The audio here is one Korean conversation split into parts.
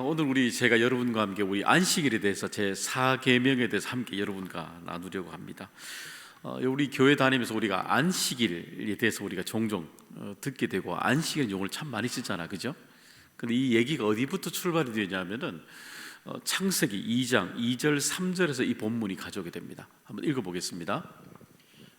오늘 제가 여러분과 함께 우리 안식일에 대해서 제 4계명에 대해서 함께 여러분과 나누려고 합니다. 우리 교회 다니면서 우리가 안식일에 대해서 우리가 종종 듣게 되고 안식일 용어를 참 많이 쓰잖아, 그죠? 근데 이 얘기가 어디부터 출발이 되냐면은 창세기 2장 2절 3절에서 이 본문이 가져오게 됩니다. 한번 읽어보겠습니다.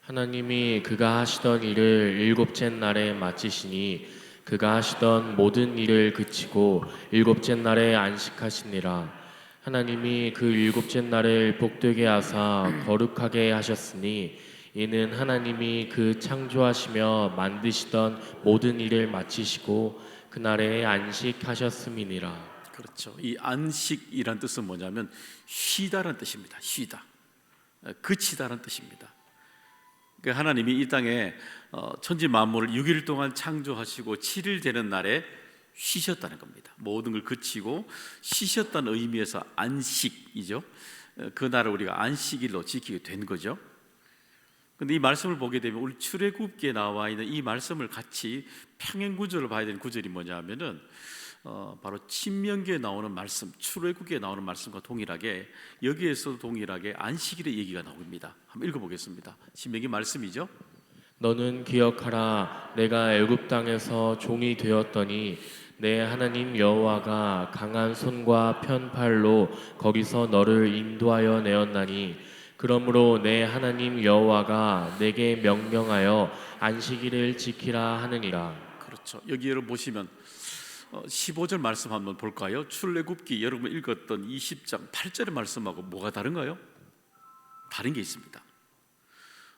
하나님이 그가 하시던 일을 일곱째 날에 마치시니 그가 하시던 모든 일을 그치고 일곱째 날에 안식하시니라. 하나님이 그 일곱째 날을 복되게 하사 거룩하게 하셨으니 이는 하나님이 그 창조하시며 만드시던 모든 일을 마치시고 그날에 안식하셨음이니라. 그렇죠. 이 안식이란 뜻은 뭐냐면 쉬다라는 뜻입니다. 쉬다, 그치다라는 뜻입니다. 그러니까 하나님이 이 땅에 천지 만물을 6일 동안 창조하시고 7일 되는 날에 쉬셨다는 겁니다. 모든 걸 그치고 쉬셨다는 의미에서 안식이죠. 그 날을 우리가 안식일로 지키게 된 거죠. 그런데 이 말씀을 보게 되면 우리 출애굽기에 나와 있는 이 말씀을 같이 평행 구절을 봐야 되는 구절이 뭐냐면은 바로 신명기에 나오는 말씀, 출애굽기에 나오는 말씀과 동일하게 여기에서도 동일하게 안식일의 얘기가 나옵니다. 한번 읽어보겠습니다. 신명기 말씀이죠. 너는 기억하라. 내가 애굽 땅에서 종이 되었더니 내 하나님 여호와가 강한 손과 편팔로 거기서 너를 인도하여 내었나니 그러므로 내 하나님 여호와가 내게 명령하여 안식일을 지키라 하느니라. 그렇죠. 여기 여러분 보시면 15절 말씀 한번 볼까요? 출애굽기 여러분 읽었던 20장 8절의 말씀하고 뭐가 다른가요? 다른 게 있습니다.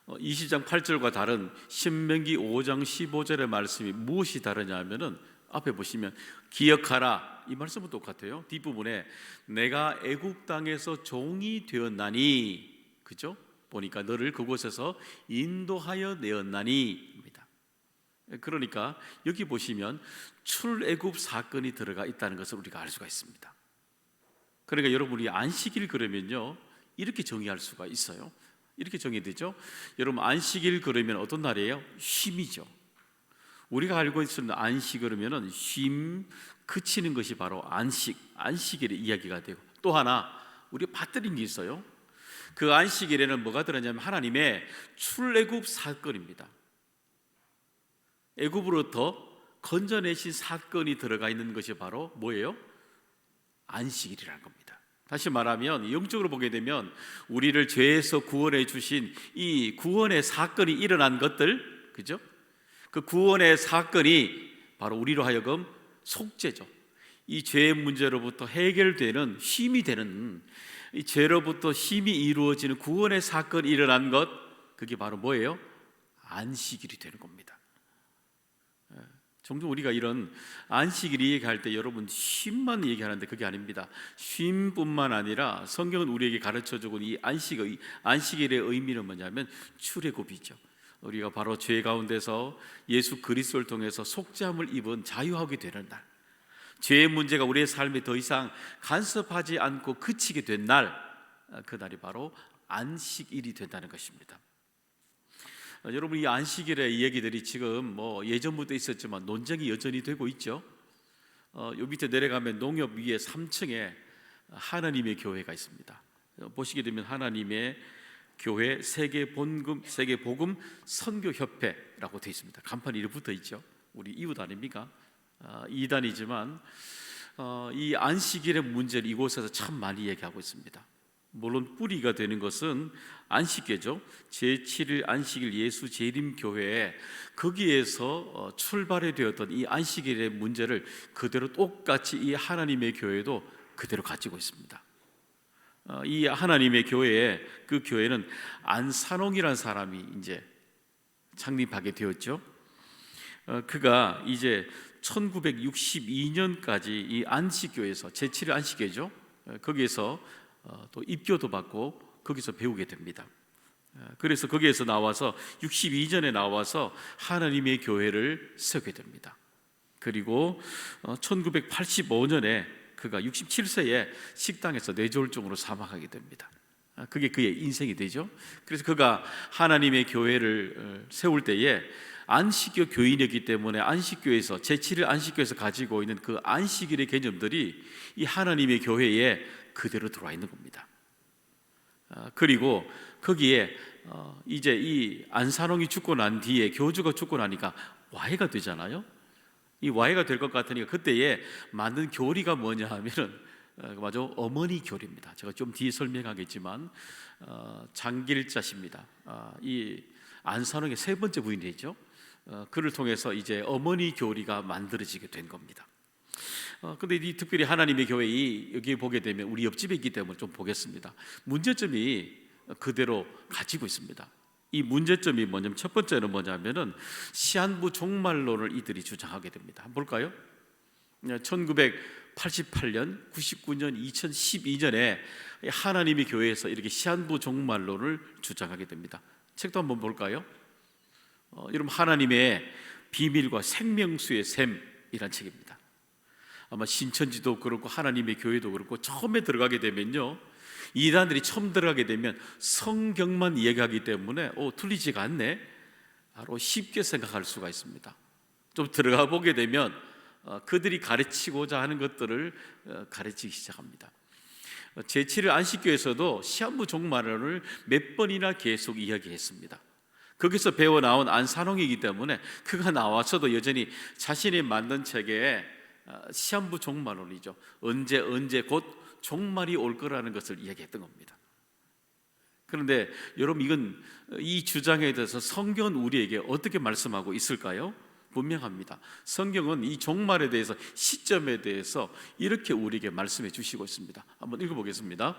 20장 8절과 다른 신명기 5장 15절의 말씀이 무엇이 다르냐 하면은 앞에 보시면 기억하라, 이 말씀은 똑같아요. 뒷부분에 내가 애국 땅에서 종이 되었나니, 그죠? 보니까 너를 그곳에서 인도하여 내었나니 입니다. 그러니까 여기 보시면 출애굽 사건이 들어가 있다는 것을 우리가 알 수가 있습니다. 그러니까 여러분이 안식일 그러면요 이렇게 정의할 수가 있어요. 이렇게 정의되죠. 여러분 안식일 그러면 어떤 날이에요? 쉼이죠. 우리가 알고 있는 안식 그러면은 쉼, 그치는 것이 바로 안식일의 이야기가 되고, 또 하나 우리가 받들인 게 있어요. 그 안식일에는 뭐가 들었냐면 하나님의 출애굽 사건입니다. 애굽으로부터 건져내신 사건이 들어가 있는 것이 바로 뭐예요? 안식일이라는 겁니다. 다시 말하면 영적으로 보게 되면 우리를 죄에서 구원해 주신 이 구원의 사건이 일어난 것들, 그죠? 그 구원의 사건이 바로 우리로 하여금 속죄죠. 이 죄의 문제로부터 해결되는 쉼이 되는, 이 죄로부터 쉼이 이루어지는 구원의 사건이 일어난 것, 그게 바로 뭐예요? 안식일이 되는 겁니다. 종종 우리가 이런 안식일 얘기할 때 여러분 쉼만 얘기하는데 그게 아닙니다. 쉼뿐만 아니라 성경은 우리에게 가르쳐주고 이 안식일의 의미는 뭐냐면 출애굽이죠. 우리가 바로 죄 가운데서 예수 그리스도를 통해서 속죄함을 입은 자유하게 되는 날, 죄의 문제가 우리의 삶에 더 이상 간섭하지 않고 그치게 된 날, 그날이 바로 안식일이 된다는 것입니다. 여러분 이 안식일의 얘기들이 지금 예전부터 있었지만 논쟁이 여전히 되고 있죠. 요 밑에 내려가면 농협 위에 3층에 하나님의 교회가 있습니다. 보시게 되면 하나님의 교회 세계복음 선교협회라고 되어 있습니다. 간판이 이렇게 붙어 있죠. 우리 이웃 아닙니까? 이단이지만 이 안식일의 문제를 이곳에서 참 많이 얘기하고 있습니다. 물론 뿌리가 되는 것은 안식계죠. 제7일 안식일 예수 재림교회에 거기에서 출발이 되었던 이 안식일의 문제를 그대로 똑같이 이 하나님의 교회도 그대로 가지고 있습니다. 이 하나님의 교회에, 그 교회는 안산홍이라는 사람이 이제 창립하게 되었죠. 그가 이제 1962년까지 이 안식교에서, 제7일 안식교죠, 거기에서 또 입교도 받고 거기서 배우게 됩니다. 그래서 거기에서 나와서 62년에 나와서 하나님의 교회를 세우게 됩니다. 그리고 1985년에 그가 67세에 식당에서 뇌졸중으로 사망하게 됩니다. 그게 그의 인생이 되죠. 그래서 그가 하나님의 교회를 세울 때에 안식교 교인이었기 때문에 안식교에서 제7일 안식교에서 가지고 있는 그 안식일의 개념들이 이 하나님의 교회에 그대로 들어와 있는 겁니다. 그리고 거기에 이제 이 안산홍이 죽고 난 뒤에 교주가 죽고 나니까 와해가 되잖아요. 이 와해가 될 것 같으니까 그때에 만든 교리가 뭐냐 하면은 맞아, 어머니 교리입니다. 제가 좀 뒤에 설명하겠지만 장길자십니다. 이 안산홍의 세 번째 부인이죠. 그를 통해서 이제 어머니 교리가 만들어지게 된 겁니다. 근데 이 특별히 하나님의 교회 여기 보게 되면 우리 옆집에 있기 때문에 좀 보겠습니다. 문제점이 그대로 가지고 있습니다. 이 문제점이 뭐냐면 첫 번째는 뭐냐면은 시한부 종말론을 이들이 주장하게 됩니다. 한번 볼까요? 1988년, 99년, 2012년에 하나님의 교회에서 이렇게 시한부 종말론을 주장하게 됩니다. 책도 한번 볼까요? 여러분, 하나님의 비밀과 생명수의 샘이란 책입니다. 아마 신천지도 그렇고 하나님의 교회도 그렇고 처음에 들어가게 되면요, 이단들이 처음 들어가게 되면 성경만 이야기하기 때문에 틀리지가 않네, 바로 쉽게 생각할 수가 있습니다. 좀 들어가 보게 되면 그들이 가르치고자 하는 것들을 가르치기 시작합니다. 제7일 안식교에서도 시한부 종말론을 몇 번이나 계속 이야기했습니다. 거기서 배워 나온 안산홍이기 때문에 그가 나와서도 여전히 자신이 만든 책에 시한부 종말론이죠, 언제 곧 종말이 올 거라는 것을 이야기했던 겁니다. 그런데 여러분, 이 주장에 대해서 성경은 우리에게 어떻게 말씀하고 있을까요? 분명합니다. 성경은 이 종말에 대해서, 시점에 대해서 이렇게 우리에게 말씀해 주시고 있습니다. 한번 읽어보겠습니다.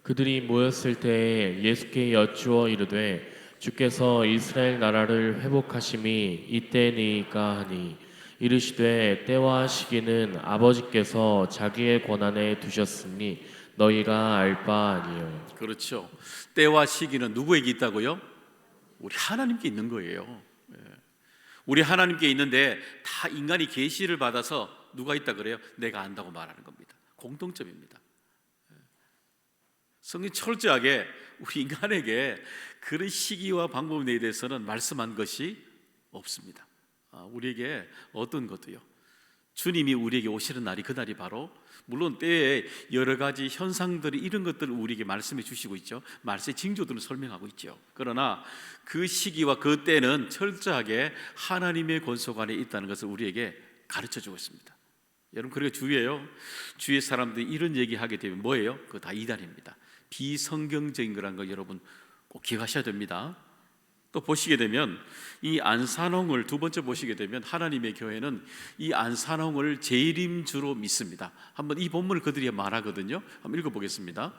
그들이 모였을 때 예수께 여쭈어 이르되 주께서 이스라엘 나라를 회복하심이 이때니까 하니 이르시되 때와 시기는 아버지께서 자기의 권한에 두셨으니 너희가 알 바 아니요. 그렇죠. 때와 시기는 누구에게 있다고요? 우리 하나님께 있는 거예요. 우리 하나님께 있는데 다 인간이 계시를 받아서 누가 있다 그래요? 내가 안다고 말하는 겁니다. 공통점입니다. 성경 철저하게 우리 인간에게 그런 시기와 방법에 대해서는 말씀한 것이 없습니다. 우리에게 어떤 것도요, 주님이 우리에게 오시는 날이, 그날이 바로, 물론 때에 여러 가지 현상들이, 이런 것들을 우리에게 말씀해 주시고 있죠. 말씀의 징조들을 설명하고 있죠. 그러나 그 시기와 그 때는 철저하게 하나님의 권속 안에 있다는 것을 우리에게 가르쳐 주고 있습니다. 여러분, 그리고 주위의 사람들이 이런 얘기하게 되면 뭐예요? 그거 다 이단입니다. 비성경적인 거란 거 여러분 꼭 기억하셔야 됩니다. 또 보시게 되면 이 안산홍을 두 번째 보시게 되면 하나님의 교회는 이 안산홍을 재림주로 믿습니다. 한번 이 본문을 그들이 말하거든요. 한번 읽어보겠습니다.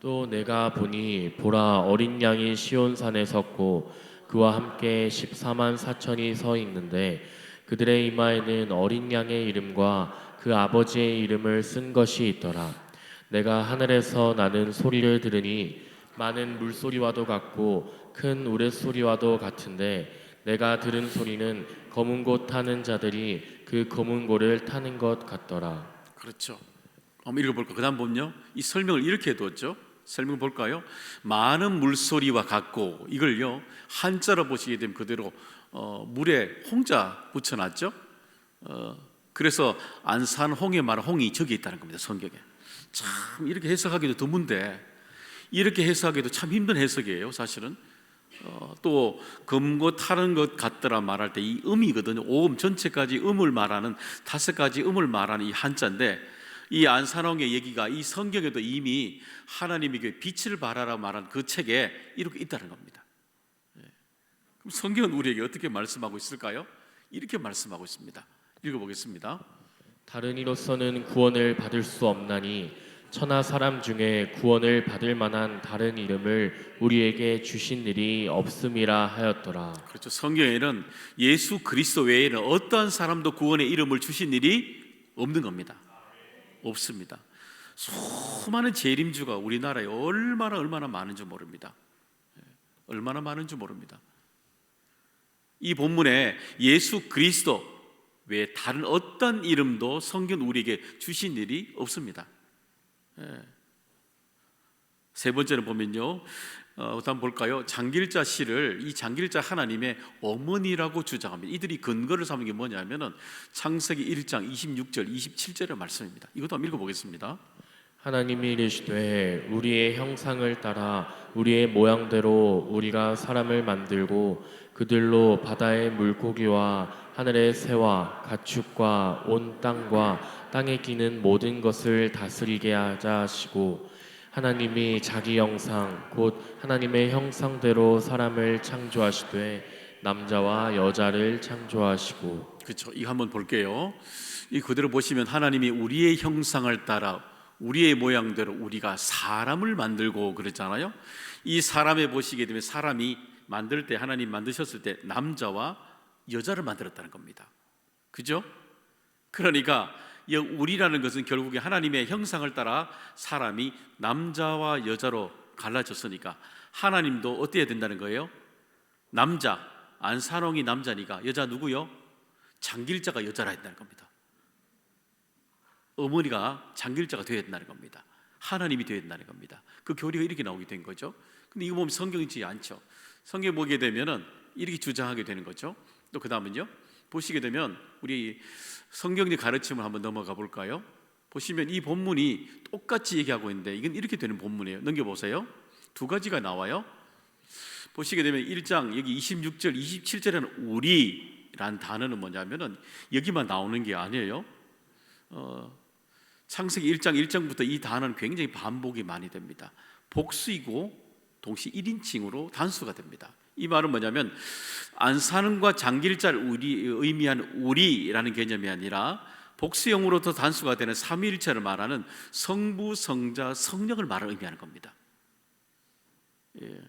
또 내가 보니 보라, 어린 양이 시온산에 섰고 그와 함께 14만 4천이 서 있는데 그들의 이마에는 어린 양의 이름과 그 아버지의 이름을 쓴 것이 있더라. 내가 하늘에서 나는 소리를 들으니 많은 물소리와도 같고 큰 우레소리와도 같은데 내가 들은 소리는 검은 고 타는 자들이 그 검은 고를 타는 것 같더라. 그렇죠. 한번 읽어볼까요? 그 다음 보면요, 이 설명을 이렇게 해뒀죠. 설명 볼까요? 많은 물소리와 같고, 이걸요 한자로 보시게 되면 그대로 물에 홍자 붙여놨죠. 그래서 안산홍에 말한 홍이 저기 있다는 겁니다. 성경에. 참 이렇게 해석하기도 드문데, 이렇게 해석하기도 참 힘든 해석이에요, 사실은. 또 검고 타는 것 같더라 말할 때 이 음이거든요. 오음 전체까지 음을 말하는, 5가지 음을 말하는 이 한자인데, 이 안산홍의 얘기가 이 성경에도 이미 하나님이 빛을 발하라 말한 그 책에 이렇게 있다는 겁니다. 그럼 성경은 우리에게 어떻게 말씀하고 있을까요? 이렇게 말씀하고 있습니다. 읽어보겠습니다. 다른 이로서는 구원을 받을 수 없나니 천하 사람 중에 구원을 받을 만한 다른 이름을 우리에게 주신 일이 없음이라 하였더라. 그렇죠. 성경에는 예수 그리스도 외에는 어떠한 사람도 구원의 이름을 주신 일이 없는 겁니다. 없습니다. 수많은 재림주가 우리나라에 얼마나 많은지 모릅니다. 얼마나 많은지 모릅니다. 이 본문에 예수 그리스도 외에 다른 어떤 이름도 성경 우리에게 주신 일이 없습니다. 세 번째는 보면요, 한번 볼까요? 장길자 씨를 이 장길자 하나님의 어머니라고 주장합니다. 이들이 근거를 삼은 게 뭐냐면은 창세기 1장 26절 27절의 말씀입니다. 이것도 한번 읽어보겠습니다. 하나님이 이르시되 우리의 형상을 따라 우리의 모양대로 우리가 사람을 만들고 그들로 바다의 물고기와 하늘의 새와 가축과 온 땅과 땅에 기는 모든 것을 다스리게 하자 하시고 하나님이 자기 형상 곧 하나님의 형상대로 사람을 창조하시되 남자와 여자를 창조하시고. 그렇죠. 이거 한번 볼게요. 이 그대로 보시면 하나님이 우리의 형상을 따라 우리의 모양대로 우리가 사람을 만들고 그랬잖아요. 이 사람에 보시게 되면 사람이 만들 때 하나님 만드셨을 때 남자와 여자를 만들었다는 겁니다. 그죠? 그러니까 이 우리라는 것은 결국에 하나님의 형상을 따라 사람이 남자와 여자로 갈라졌으니까 하나님도 어때야 된다는 거예요? 남자, 안산홍이 남자니까 여자 누구요? 장길자가 여자라 했다는 겁니다. 어머니가 장길자가 되어야 된다는 겁니다. 하나님이 되어야 된다는 겁니다. 그 교리가 이렇게 나오게 된 거죠. 근데 이거 보면 성경이지 않죠. 성경 보게 되면은 이렇게 주장하게 되는 거죠. 또 그 다음은요, 보시게 되면 우리 성경의 가르침을 한번 넘어가 볼까요? 보시면 이 본문이 똑같이 얘기하고 있는데 이건 이렇게 되는 본문이에요. 넘겨보세요. 두 가지가 나와요. 보시게 되면 1장 여기 26절 27절에는 우리란 단어는 뭐냐면은 여기만 나오는 게 아니에요. 창세기 1장 1장부터 이 단어는 굉장히 반복이 많이 됩니다. 복수이고 동시 1인칭으로 단수가 됩니다. 이 말은 뭐냐면 안산홍과 장길자를 의미한 우리라는 개념이 아니라 복수형으로도 단수가 되는 삼위일체를 말하는 성부, 성자, 성령을 의미하는 겁니다. 예.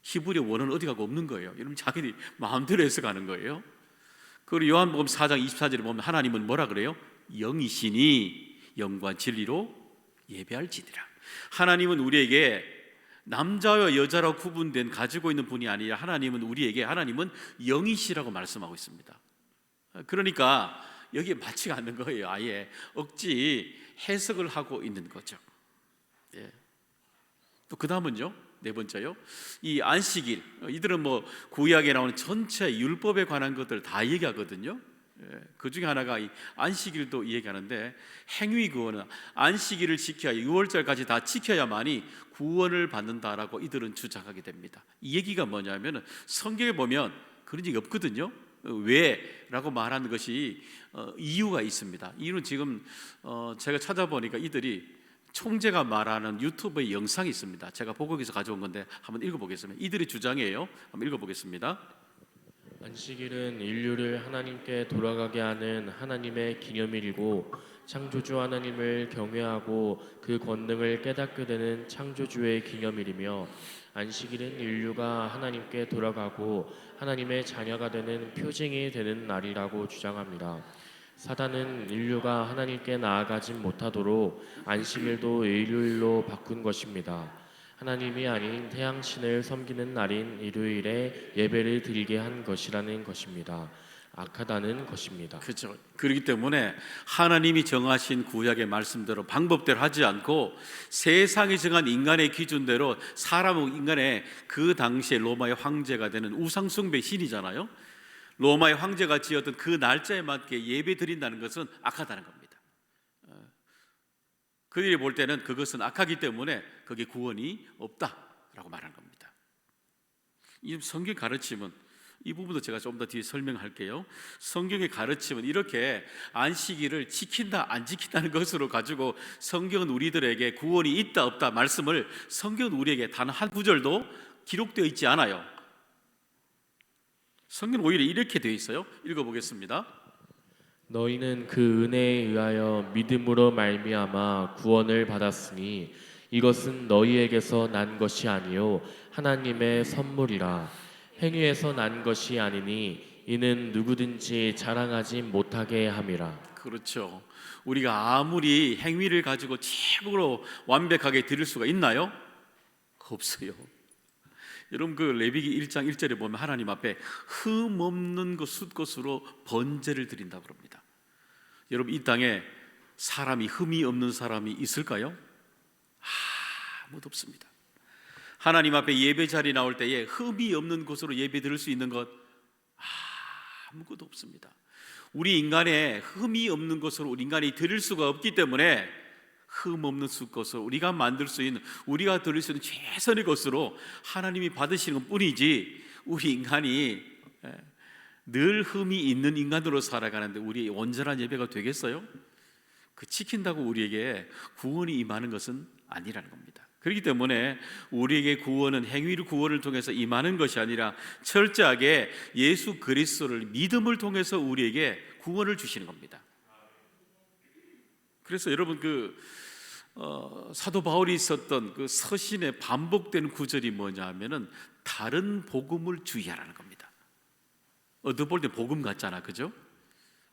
히브리 원어는 어디 가고 없는 거예요. 여러분 자기들이 마음대로 해석하는 거예요. 그리고 요한복음 4장 24절에 보면 하나님은 뭐라 그래요? 영이시니 영과 진리로 예배할지니라. 하나님은 우리에게 남자와 여자로 구분된 가지고 있는 분이 아니라 하나님은 우리에게 하나님은 영이시라고 말씀하고 있습니다. 그러니까 여기에 맞지가 않는 거예요. 아예 억지 해석을 하고 있는 거죠. 예. 또 그 다음은요, 네 번째요, 이 안식일, 이들은 뭐 구약에 나오는 전체 율법에 관한 것들 다 얘기하거든요. 그 중에 하나가 이 안식일도 얘기하는데 행위 구원은 안식일을 지켜야 6월절까지 다 지켜야만이 구원을 받는다라고 이들은 주장하게 됩니다. 이 얘기가 뭐냐면 성경에 보면 그런 적이 없거든요. 왜? 라고 말하는 것이 이유가 있습니다. 이유는 지금 제가 찾아보니까 이들이 총재가 말하는 유튜브의 영상이 있습니다. 제가 보고에서 가져온 건데 한번 읽어보겠습니다. 이들의 주장이에요. 한번 읽어보겠습니다. 안식일은 인류를 하나님께 돌아가게 하는 하나님의 기념일이고 창조주 하나님을 경외하고 그 권능을 깨닫게 되는 창조주의 기념일이며 안식일은 인류가 하나님께 돌아가고 하나님의 자녀가 되는 표징이 되는 날이라고 주장합니다. 사단은 인류가 하나님께 나아가지 못하도록 안식일도 일요일로 바꾼 것입니다. 하나님이 아닌 태양신을 섬기는 날인 일요일에 예배를 드리게 한 것이라는 것입니다. 악하다는 것입니다. 그렇죠. 그렇기 때문에 하나님이 정하신 구약의 말씀대로 방법대로 하지 않고 세상이 정한 인간의 기준대로 사람은 인간의 그 당시에 로마의 황제가 되는 우상숭배 신이잖아요. 로마의 황제가 지었던 그 날짜에 맞게 예배 드린다는 것은 악하다는 겁니다. 그들이 볼 때는 그것은 악하기 때문에 거기에 구원이 없다라고 말하는 겁니다. 이 성경 가르침은 이 부분도 제가 좀 더 뒤에 설명할게요. 성경의 가르침은 이렇게 안식일을 지킨다 안 지킨다는 것으로 가지고 성경은 우리들에게 구원이 있다 없다 말씀을 성경은 우리에게 단 한 구절도 기록되어 있지 않아요. 성경은 오히려 이렇게 되어 있어요. 읽어보겠습니다. 너희는 그 은혜에 의하여 믿음으로 말미암아 구원을 받았으니 이것은 너희에게서 난 것이 아니요 하나님의 선물이라. 행위에서 난 것이 아니니 이는 누구든지 자랑하지 못하게 함이라. 그렇죠. 우리가 아무리 행위를 가지고 최고로 완벽하게 드릴 수가 있나요? 없어요. 여러분 그 레위기 1장 1절에 보면 하나님 앞에 흠 없는 것 숫것으로 번제를 드린다고 그럽니다. 여러분 이 땅에 사람이 흠이 없는 사람이 있을까요? 아무도 없습니다. 하나님 앞에 예배 자리 나올 때에 흠이 없는 곳으로 예배 드릴 수 있는 것 아무것도 없습니다. 우리 인간의 흠이 없는 것으로 우리 인간이 드릴 수가 없기 때문에 흠 없는 것으로 우리가 만들 수 있는, 우리가 드릴 수 있는 최선의 것으로 하나님이 받으시는 것뿐이지, 우리 인간이 늘 흠이 있는 인간으로 살아가는데 우리 온전한 예배가 되겠어요? 그 지킨다고 우리에게 구원이 임하는 것은 아니라는 겁니다. 그렇기 때문에 우리에게 구원은 행위를 구원을 통해서 임하는 것이 아니라 철저하게 예수 그리스도를 믿음을 통해서 우리에게 구원을 주시는 겁니다. 그래서 여러분 사도 바울이 있었던 그 서신에 반복되는 구절이 뭐냐 하면은 다른 복음을 주의하라는 겁니다. 얻어볼 때 복음 같잖아, 그죠?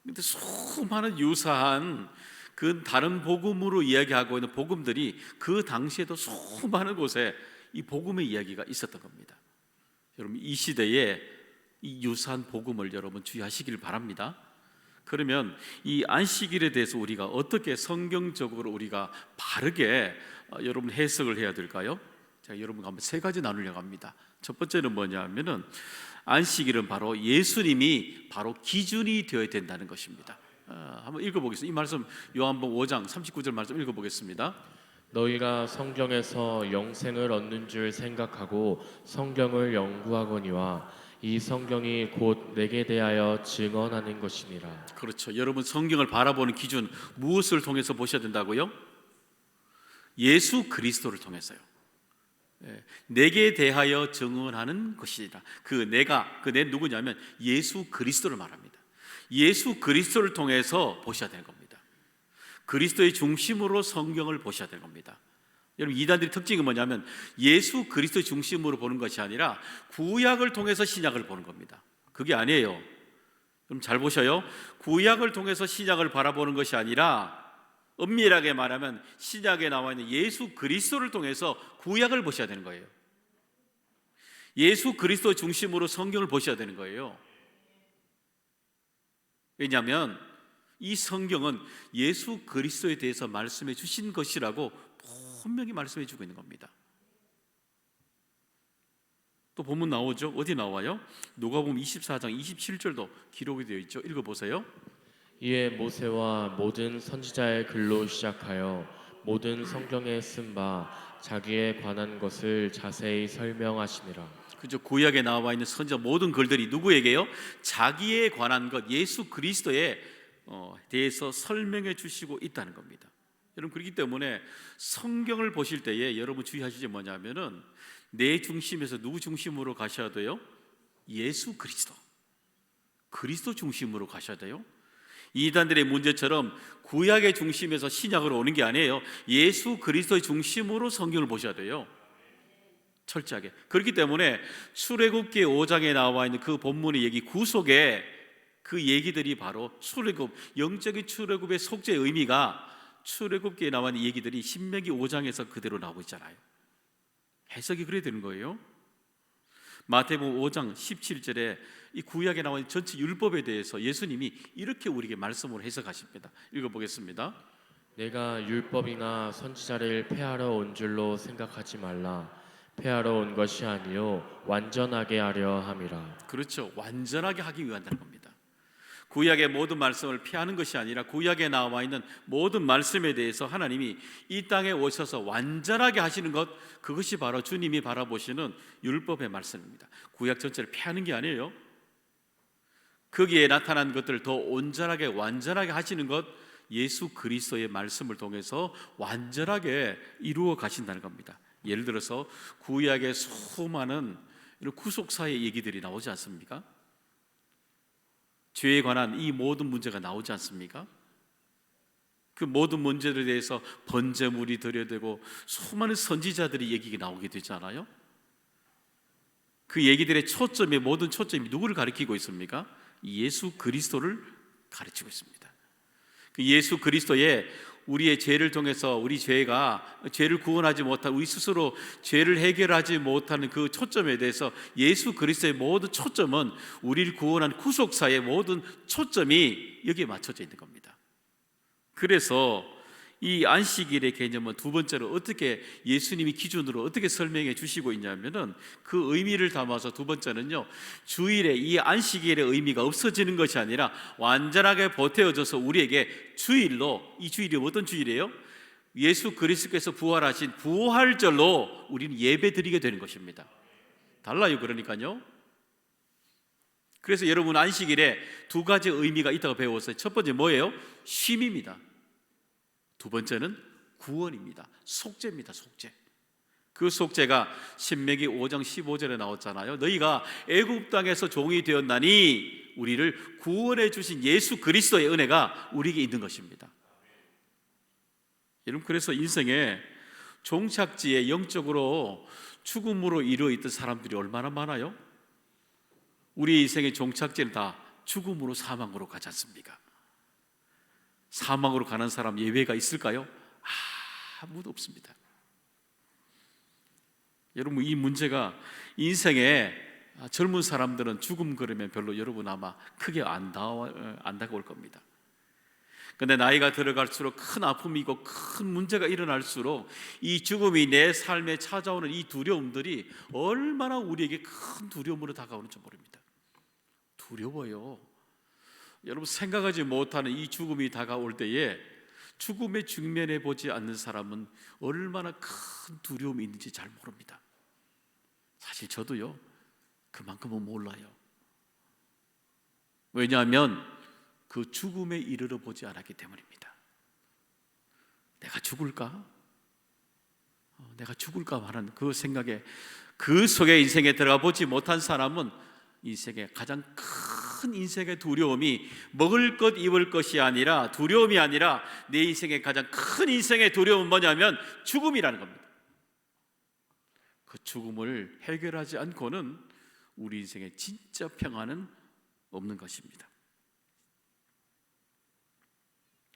근데 수많은 유사한 그 다른 복음으로 이야기하고 있는 복음들이 그 당시에도 수많은 곳에 이 복음의 이야기가 있었던 겁니다. 여러분 이 시대에 이 유사한 복음을 여러분 주의하시길 바랍니다. 그러면 이 안식일에 대해서 우리가 어떻게 성경적으로 우리가 바르게 여러분 해석을 해야 될까요? 제가 여러분과 한번 세 가지 나누려고 합니다. 첫 번째는 뭐냐 하면은 안식일은 바로 예수님이 바로 기준이 되어야 된다는 것입니다. 한번 읽어보겠습니다. 이 말씀 요한복음 5장 39절 말씀 읽어보겠습니다. 너희가 성경에서 영생을 얻는 줄 생각하고 성경을 연구하거니와 이 성경이 곧 내게 대하여 증언하는 것이니라. 그렇죠. 여러분 성경을 바라보는 기준 무엇을 통해서 보셔야 된다고요? 예수 그리스도를 통해서요. 내게 대하여 증언하는 것이니라. 그 내 누구냐면 예수 그리스도를 말합니다. 예수 그리스도를 통해서 보셔야 되는 겁니다. 그리스도의 중심으로 성경을 보셔야 되는 겁니다. 여러분 이단들의 특징이 뭐냐면 예수 그리스도의 중심으로 보는 것이 아니라 구약을 통해서 신약을 보는 겁니다. 그게 아니에요. 그럼 잘 보셔요. 구약을 통해서 신약을 바라보는 것이 아니라 엄밀하게 말하면 신약에 나와 있는 예수 그리스도를 통해서 구약을 보셔야 되는 거예요. 예수 그리스도 중심으로 성경을 보셔야 되는 거예요. 왜냐하면 이 성경은 예수 그리스도에 대해서 말씀해 주신 것이라고 분명히 말씀해 주고 있는 겁니다. 또 본문 나오죠? 어디 나와요? 누가복음 24장 27절도 기록이 되어 있죠. 읽어보세요. 이에 모세와 모든 선지자의 글로 시작하여 모든 성경에 쓴 바 자기에 관한 것을 자세히 설명하시니라. 그죠? 구약에 나와 있는 선지자 모든 글들이 누구에게요? 자기에 관한 것, 예수 그리스도에 대해서 설명해 주시고 있다는 겁니다. 여러분 그렇기 때문에 성경을 보실 때에 여러분 주의하시지 뭐냐면은 내 중심에서 누구 중심으로 가셔야 돼요? 예수 그리스도, 그리스도 중심으로 가셔야 돼요. 이단들의 문제처럼 구약의 중심에서 신약으로 오는 게 아니에요. 예수 그리스도의 중심으로 성경을 보셔야 돼요. 철저하게. 그렇기 때문에 출애굽기 5장에 나와 있는 그 본문의 얘기 구속의 그 얘기들이 바로 출애굽, 영적인 출애굽의 속죄의 의미가 출애굽기에 나와 있는 얘기들이 신명기 5장에서 그대로 나오고 있잖아요. 해석이 그래야 되는 거예요. 마태복음 5장 17절에 이 구약에 나와 있는 전체 율법에 대해서 예수님이 이렇게 우리에게 말씀을 해석하십니다. 읽어보겠습니다. 내가 율법이나 선지자를 폐하러 온 줄로 생각하지 말라. 폐하러 온 것이 아니요 완전하게 하려 함이라. 그렇죠. 완전하게 하기 위한다는 겁니다. 구약의 모든 말씀을 피하는 것이 아니라 구약에 나와 있는 모든 말씀에 대해서 하나님이 이 땅에 오셔서 완전하게 하시는 것, 그것이 바로 주님이 바라보시는 율법의 말씀입니다. 구약 전체를 피하는 게 아니에요. 거기에 나타난 것들을 더 온전하게 완전하게 하시는 것, 예수 그리스도의 말씀을 통해서 완전하게 이루어 가신다는 겁니다. 예를 들어서 구약의 수많은 구속사의 얘기들이 나오지 않습니까? 죄에 관한 이 모든 문제가 나오지 않습니까? 그 모든 문제들에 대해서 번제물이 드려되고 수많은 선지자들의 얘기가 나오게 되잖아요. 그 얘기들의 초점이, 모든 초점이 누구를 가리키고 있습니까? 예수 그리스도를 가르치고 있습니다. 그 예수 그리스도의 우리의 죄를 통해서 우리 죄를 구원하지 못한, 우리 스스로 죄를 해결하지 못하는 그 초점에 대해서 예수 그리스도의 모든 초점은 우리를 구원한 구속사의 모든 초점이 여기에 맞춰져 있는 겁니다. 그래서 이 안식일의 개념은 두 번째로 어떻게 예수님이 기준으로 어떻게 설명해 주시고 있냐면은 그 의미를 담아서 두 번째는요, 주일에 이 안식일의 의미가 없어지는 것이 아니라 완전하게 보태어져서 우리에게 주일로, 이 주일이 어떤 주일이에요? 예수 그리스도께서 부활하신 부활절로 우리는 예배 드리게 되는 것입니다. 달라요. 그러니까요. 그래서 여러분 안식일에 두 가지 의미가 있다고 배웠어요. 첫 번째 뭐예요? 쉼입니다. 두 번째는 구원입니다. 속죄입니다. 속죄. 그 속죄가 신명기 5장 15절에 나왔잖아요. 너희가 애굽 땅에서 종이 되었나니 우리를 구원해 주신 예수 그리스도의 은혜가 우리에게 있는 것입니다. 여러분, 그래서 인생에 종착지에 영적으로 죽음으로 이루어 있던 사람들이 얼마나 많아요? 우리 인생의 종착지는 다 죽음으로, 사망으로 가지 않습니까? 사망으로 가는 사람 예외가 있을까요? 아무도 없습니다. 여러분, 이 문제가 인생에 젊은 사람들은 죽음 그러면 별로 여러분 아마 크게 안 다가올 겁니다. 그런데 나이가 들어갈수록 큰 아픔이고 큰 문제가 일어날수록 이 죽음이 내 삶에 찾아오는 이 두려움들이 얼마나 우리에게 큰 두려움으로 다가오는지 모릅니다. 두려워요. 여러분, 생각하지 못하는 이 죽음이 다가올 때에 죽음에 직면해 보지 않는 사람은 얼마나 큰 두려움이 있는지 잘 모릅니다. 사실 저도요, 그만큼은 몰라요. 왜냐하면 그 죽음에 이르러 보지 않았기 때문입니다. 내가 죽을까? 내가 죽을까 하는 그 생각에, 그 속에 인생에 들어가 보지 못한 사람은 인생의 가장 큰 인생의 두려움이 먹을 것 입을 것이 아니라, 두려움이 아니라 내 인생의 가장 큰 인생의 두려움은 뭐냐면 죽음이라는 겁니다. 그 죽음을 해결하지 않고는 우리 인생의 진짜 평안은 없는 것입니다.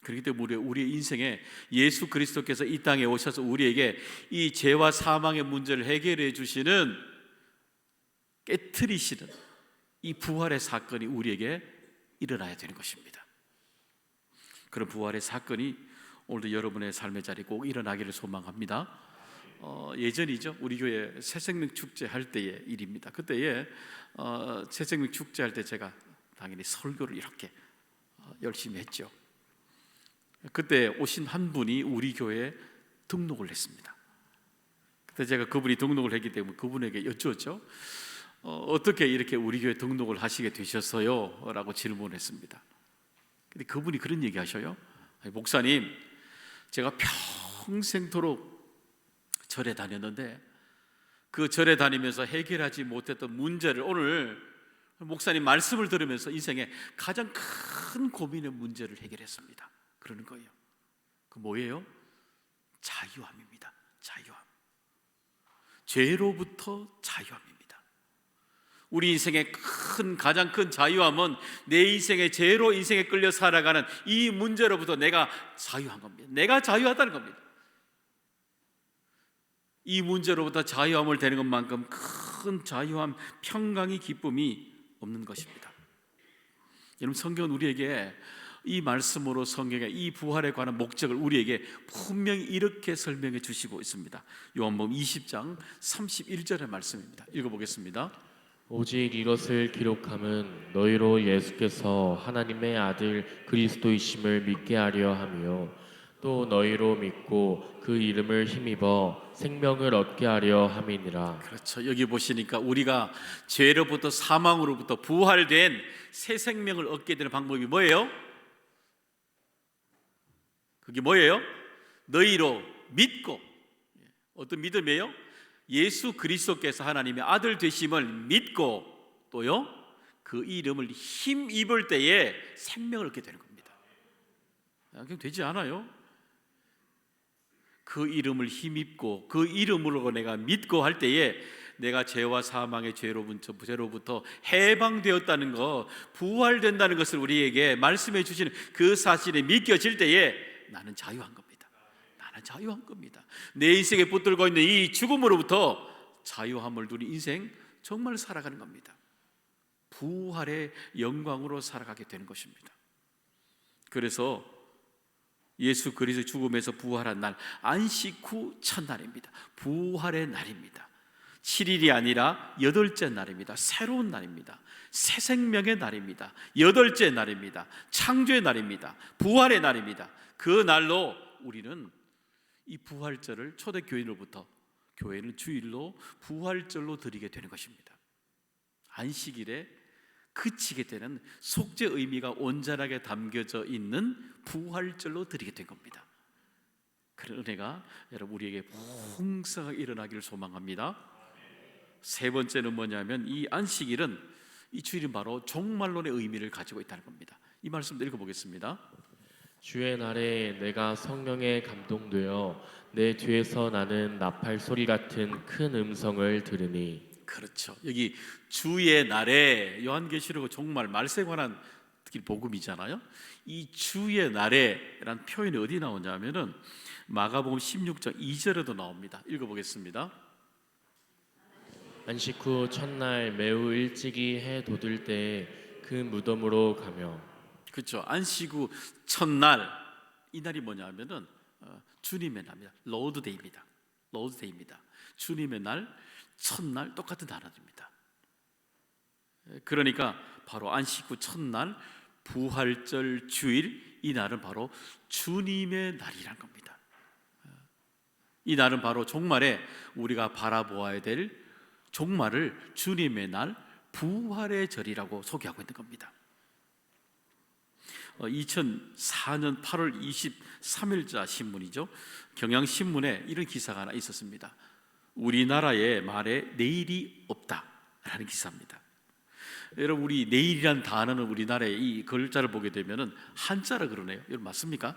그렇기 때문에 우리의 인생에 예수 그리스도께서 이 땅에 오셔서 우리에게 이 죄와 사망의 문제를 해결해 주시는, 깨트리시는 이 부활의 사건이 우리에게 일어나야 되는 것입니다. 그런 부활의 사건이 오늘도 여러분의 삶의 자리에 꼭 일어나기를 소망합니다. 예전이죠. 우리 교회 새생명 축제 할 때의 일입니다. 그때에 새생명 축제 할 때 제가 당연히 설교를 이렇게 열심히 했죠. 그때 오신 한 분이 우리 교회에 등록을 했습니다. 그때 제가 그분이 등록을 했기 때문에 그분에게 여쭈었죠. 어떻게 이렇게 우리 교회 등록을 하시게 되셨어요? 라고 질문을 했습니다. 근데 그분이 그런 얘기 하셔요. 목사님, 제가 평생토록 절에 다녔는데 그 절에 다니면서 해결하지 못했던 문제를 오늘 목사님 말씀을 들으면서 인생의 가장 큰 고민의 문제를 해결했습니다. 그러는 거예요. 그 뭐예요? 자유함입니다. 자유함. 죄로부터 자유함입니다. 우리 인생의 가장 큰 자유함은 내 인생의 죄로 인생에 끌려 살아가는 이 문제로부터 내가 자유한 겁니다. 내가 자유하다는 겁니다. 이 문제로부터 자유함을 되는 것만큼 큰 자유함, 평강이, 기쁨이 없는 것입니다. 여러분, 성경은 우리에게 이 말씀으로 성경의 이 부활에 관한 목적을 우리에게 분명히 이렇게 설명해 주시고 있습니다. 요한복음 20장 31절의 말씀입니다. 읽어보겠습니다. 오직 이것을 기록함은 너희로 예수께서 하나님의 아들 그리스도이심을 믿게 하려 하며 또 너희로 믿고 그 이름을 힘입어 생명을 얻게 하려 함이니라. 그렇죠. 여기 보시니까 우리가 죄로부터 사망으로부터 부활된 새 생명을 얻게 되는 방법이 뭐예요? 그게 뭐예요? 너희로 믿고. 어떤 믿음이에요? 예수 그리스도께서 하나님의 아들 되심을 믿고 또요, 그 이름을 힘입을 때에 생명을 얻게 되는 겁니다. 그냥 되지 않아요. 그 이름을 힘입고 그 이름으로 내가 믿고 할 때에 내가 죄와 사망의 죄로부터 해방되었다는 것, 부활된다는 것을 우리에게 말씀해 주시는 그 사실이 믿겨질 때에 나는 자유한 겁니다. 나는 자유한 겁니다. 내 인생에 붙들고 있는 이 죽음으로부터 자유함을 누린 인생, 정말 살아가는 겁니다. 부활의 영광으로 살아가게 되는 것입니다. 그래서 예수 그리스도 죽음에서 부활한 날, 안식 후 첫날입니다. 부활의 날입니다. 7일이 아니라 8째 날입니다. 새로운 날입니다. 새 생명의 날입니다. 8째 날입니다. 창조의 날입니다. 부활의 날입니다. 그 날로 우리는 이 부활절을 초대교인으로부터 교회는 주일로 부활절로 드리게 되는 것입니다. 안식일에 그치게 되는 속죄 의미가 온전하게 담겨져 있는 부활절로 드리게 된 겁니다. 그런 은혜가 여러분 우리에게 풍성하게 일어나기를 소망합니다. 세 번째는 뭐냐면 이 안식일은 이 주일은 바로 종말론의 의미를 가지고 있다는 겁니다. 이 말씀도 읽어보겠습니다. 주의 날에 내가 성령에 감동되어 내 뒤에서 나는 나팔 소리 같은 큰 음성을 들으니. 그렇죠. 여기 주의 날에 요한계시록 종말 말세에 관한 특히 복음이잖아요. 이 주의 날에라는 표현이 어디 나오냐면은 마가복음 16장 2절에도 나옵니다. 읽어보겠습니다. 안식 후 첫날 매우 일찍이 해 돋을 때에 그 무덤으로 가며. 그렇죠. 안식 후 첫날, 이 날이 뭐냐면은 주님의 날입니다. 로드데이입니다. 로드데이입니다. 주님의 날, 첫날 똑같은 단어입니다. 그러니까 바로 안식 후 첫날, 부활절 주일, 이 날은 바로 주님의 날이란 겁니다. 이 날은 바로 종말에 우리가 바라보아야 될 종말을 주님의 날, 부활의 절이라고 소개하고 있는 겁니다. 2004년 8월 23일자 신문이죠. 경향신문에 이런 기사가 하나 있었습니다. 우리나라의 말에 내일이 없다라는 기사입니다. 여러분, 우리 내일이란 단어는 우리나라의 이 글자를 보게 되면은 한자라 그러네요. 여러분 맞습니까?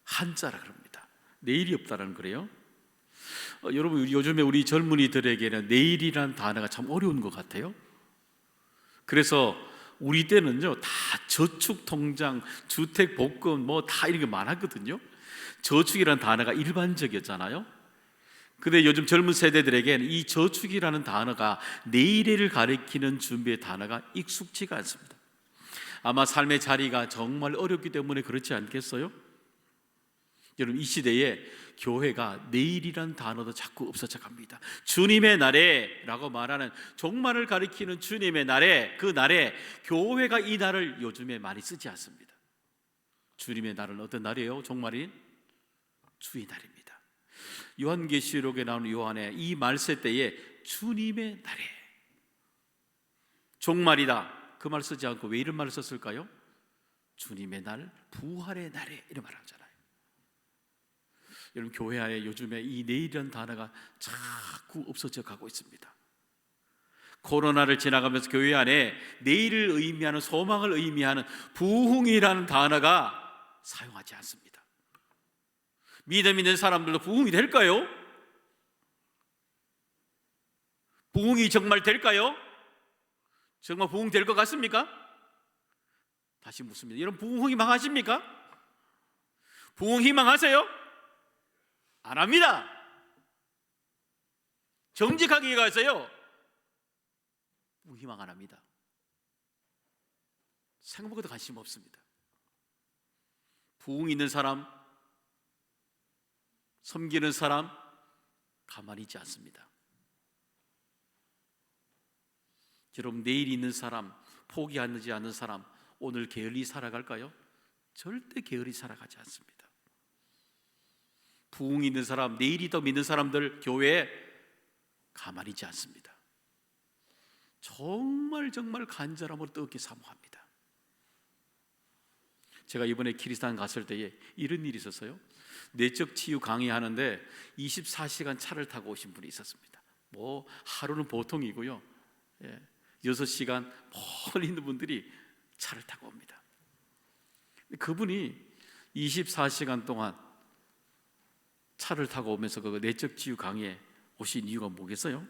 한자라 그럽니다. 내일이 없다라는 거래요. 여러분 요즘에 우리 젊은이들에게는 내일이란 단어가 참 어려운 것 같아요. 그래서 우리 때는요 다 저축 통장, 주택 복권 뭐 다 이런 게 많았거든요. 저축이라는 단어가 일반적이었잖아요. 근데 요즘 젊은 세대들에게는 이 저축이라는 단어가 내일을 가리키는 준비의 단어가 익숙지가 않습니다. 아마 삶의 자리가 정말 어렵기 때문에 그렇지 않겠어요? 여러분 이 시대에 교회가 내일이란 단어도 자꾸 없어져 갑니다. 주님의 날에 라고 말하는 종말을 가리키는 주님의 날에, 그 날에 교회가 이 날을 요즘에 많이 쓰지 않습니다. 주님의 날은 어떤 날이에요? 종말인 주의 날입니다. 요한계시록에 나오는 요한의 이 말세 때에 주님의 날에 종말이다 그 말 쓰지 않고 왜 이런 말을 썼을까요? 주님의 날, 부활의 날에 이런 말 하잖아요. 여러분 교회 안에 요즘에 이 내일이라는 단어가 자꾸 없어져 가고 있습니다. 코로나를 지나가면서 교회 안에 내일을 의미하는, 소망을 의미하는 부흥이라는 단어가 사용하지 않습니다. 믿음 있는 사람들도 부흥이 될까요? 부흥이 정말 될까요? 정말 부흥 될 것 같습니까? 다시 묻습니다. 여러분 부흥 희망하십니까? 부흥 희망하세요? 안 합니다. 정직하게 얘기하세요. 부흥 희망 안 합니다. 생각보다 관심 없습니다. 부흥 있는 사람, 섬기는 사람 가만히 있지 않습니다. 여러분 내일 있는 사람, 포기하지 않는 사람 오늘 게을리 살아갈까요? 절대 게을리 살아가지 않습니다. 부흥 있는 사람, 내일이 더 믿는 사람들 교회에 가만히 있지 않습니다. 정말 간절함으로 뜨겁게 사모합니다. 제가 이번에 키리스탄 갔을 때에 이런 일이 있었어요. 내적 치유 강의하는데 24시간 차를 타고 오신 분이 있었습니다. 뭐 하루는 보통이고요. 6시간 멀리 있는 분들이 차를 타고 옵니다. 그분이 24시간 동안 차를 타고 오면서 그 내적 치유 강의에 오신 이유가 뭐겠어요?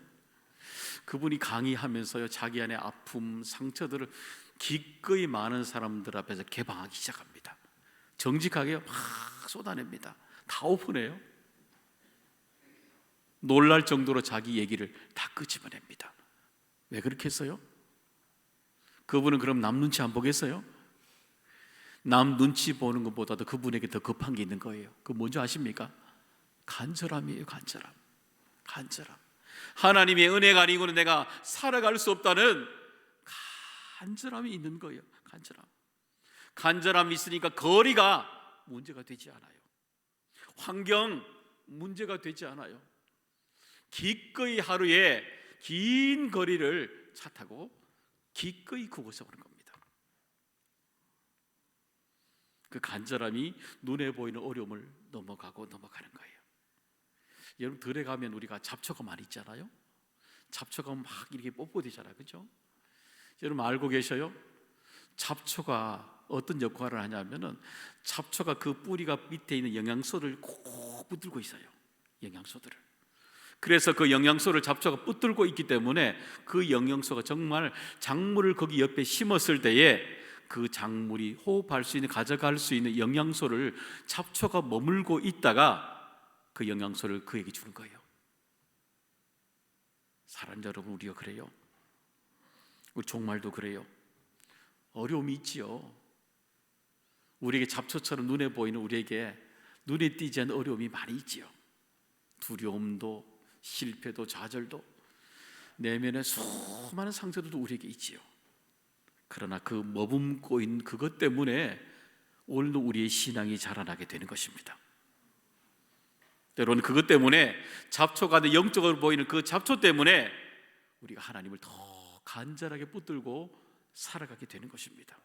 그분이 강의하면서요 자기 안에 아픔, 상처들을 기꺼이 많은 사람들 앞에서 개방하기 시작합니다. 정직하게 막 쏟아냅니다. 다 오픈해요. 놀랄 정도로 자기 얘기를 다 끄집어냅니다. 왜 그렇게 했어요? 그분은 그럼 남 눈치 안 보겠어요? 남 눈치 보는 것보다도 그분에게 더 급한 게 있는 거예요. 그 뭔지 아십니까? 간절함이에요. 간절함. 하나님의 은혜가 아니고는 내가 살아갈 수 없다는 간절함이 있는 거예요. 간절함이 있으니까 거리가 문제가 되지 않아요. 환경 문제가 되지 않아요. 기꺼이 하루에 긴 거리를 차 타고 기꺼이 그곳에 오는 겁니다. 그 간절함이 눈에 보이는 어려움을 넘어가는 거예요. 여러분, 들에 가면 우리가 잡초가 많이 있잖아요. 잡초가 막 이렇게 뽀뽀되잖아요. 그렇죠? 여러분 알고 계셔요? 잡초가 어떤 역할을 하냐면은 잡초가 그 뿌리가 밑에 있는 영양소를 꼭 붙들고 있어요. 영양소들을. 그래서 그 영양소를 잡초가 붙들고 있기 때문에 그 영양소가 정말 작물을 거기 옆에 심었을 때에 그 작물이 호흡할 수 있는, 가져갈 수 있는 영양소를 잡초가 머물고 있다가 그 영양소를 그에게 주는 거예요. 사랑 여러분, 우리가 그래요. 우리 종말도 그래요. 어려움이 있지요. 우리에게 잡초처럼 눈에 보이는, 우리에게 눈에 띄지 않는 어려움이 많이 있지요. 두려움도, 실패도, 좌절도, 내면의 수많은 상처도 우리에게 있지요. 그러나 그 머금고 있는 그것 때문에 오늘도 우리의 신앙이 자라나게 되는 것입니다. 여러분, 그것 때문에 잡초가 영적으로 보이는 그 잡초 때문에 우리가 하나님을 더 간절하게 붙들고 살아가게 되는 것입니다.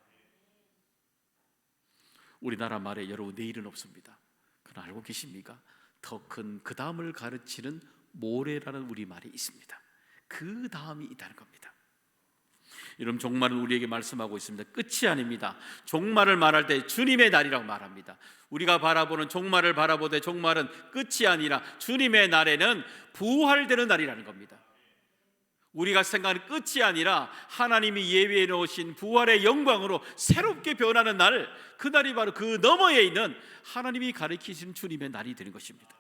우리나라 말에 여러분 내일은 없습니다. 그건 알고 계십니까? 더 큰 그 다음을 가르치는 모래라는 우리말이 있습니다. 그 다음이 있다는 겁니다. 여러분, 종말은 우리에게 말씀하고 있습니다. 끝이 아닙니다. 종말을 말할 때 주님의 날이라고 말합니다. 우리가 바라보는 종말을 바라보되 종말은 끝이 아니라 주님의 날에는 부활되는 날이라는 겁니다. 우리가 생각하는 끝이 아니라 하나님이 예비해 놓으신 부활의 영광으로 새롭게 변하는 날, 그 날이 바로 그 너머에 있는 하나님이 가리키신 주님의 날이 되는 것입니다.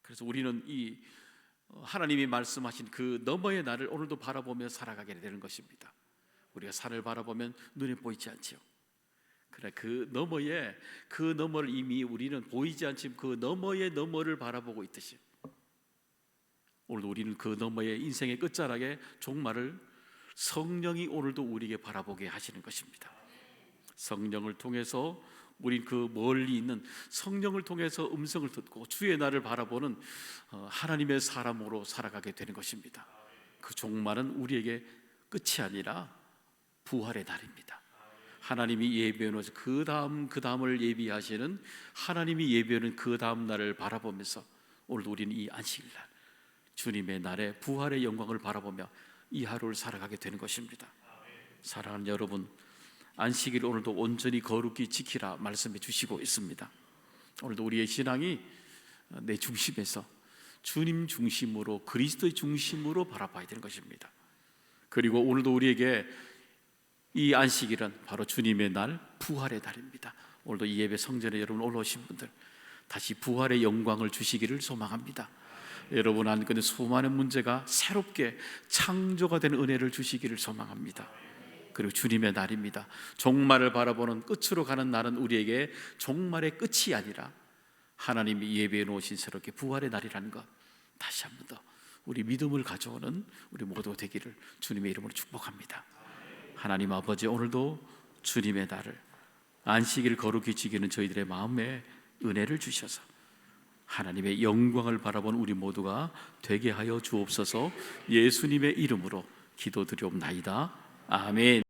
그래서 우리는 이 하나님이 말씀하신 그 너머의 날을 오늘도 바라보며 살아가게 되는 것입니다. 우리가 산을 바라보면 눈에 보이지 않지요. 그래, 그 너머를 이미 우리는 보이지 않지만 그 너머의 너머를 바라보고 있듯이 오늘도 우리는 그 너머의 인생의 끝자락에 종말을 성령이 오늘도 우리에게 바라보게 하시는 것입니다. 성령을 통해서 우린 그 멀리 있는 성령을 통해서 음성을 듣고 주의 날을 바라보는 하나님의 사람으로 살아가게 되는 것입니다. 그 종말은 우리에게 끝이 아니라 부활의 날입니다. 하나님이 예비해 놓으신 그 다음을 예비하시는, 하나님이 예비하는 그 다음 날을 바라보면서 오늘도 우리는 이 안식일날 주님의 날에 부활의 영광을 바라보며 이 하루를 살아가게 되는 것입니다. 사랑하는 여러분, 안식일 오늘도 온전히 거룩히 지키라 말씀해 주시고 있습니다. 오늘도 우리의 신앙이 내 중심에서 주님 중심으로, 그리스도의 중심으로 바라봐야 되는 것입니다. 그리고 오늘도 우리에게 이 안식일은 바로 주님의 날, 부활의 날입니다. 오늘도 이 예배 성전에 여러분 올라오신 분들 다시 부활의 영광을 주시기를 소망합니다. 여러분 안에 있는 수많은 문제가 새롭게 창조가 되는 은혜를 주시기를 소망합니다. 그리고 주님의 날입니다. 종말을 바라보는 끝으로 가는 날은 우리에게 종말의 끝이 아니라 하나님이 예배해 놓으신 새롭게 부활의 날이라는 것, 다시 한 번 더 우리 믿음을 가져오는 우리 모두 되기를 주님의 이름으로 축복합니다. 하나님 아버지, 오늘도 주님의 날을, 안식일 거룩히 지키는 저희들의 마음에 은혜를 주셔서 하나님의 영광을 바라보는 우리 모두가 되게 하여 주옵소서. 예수님의 이름으로 기도드리옵나이다. 아멘.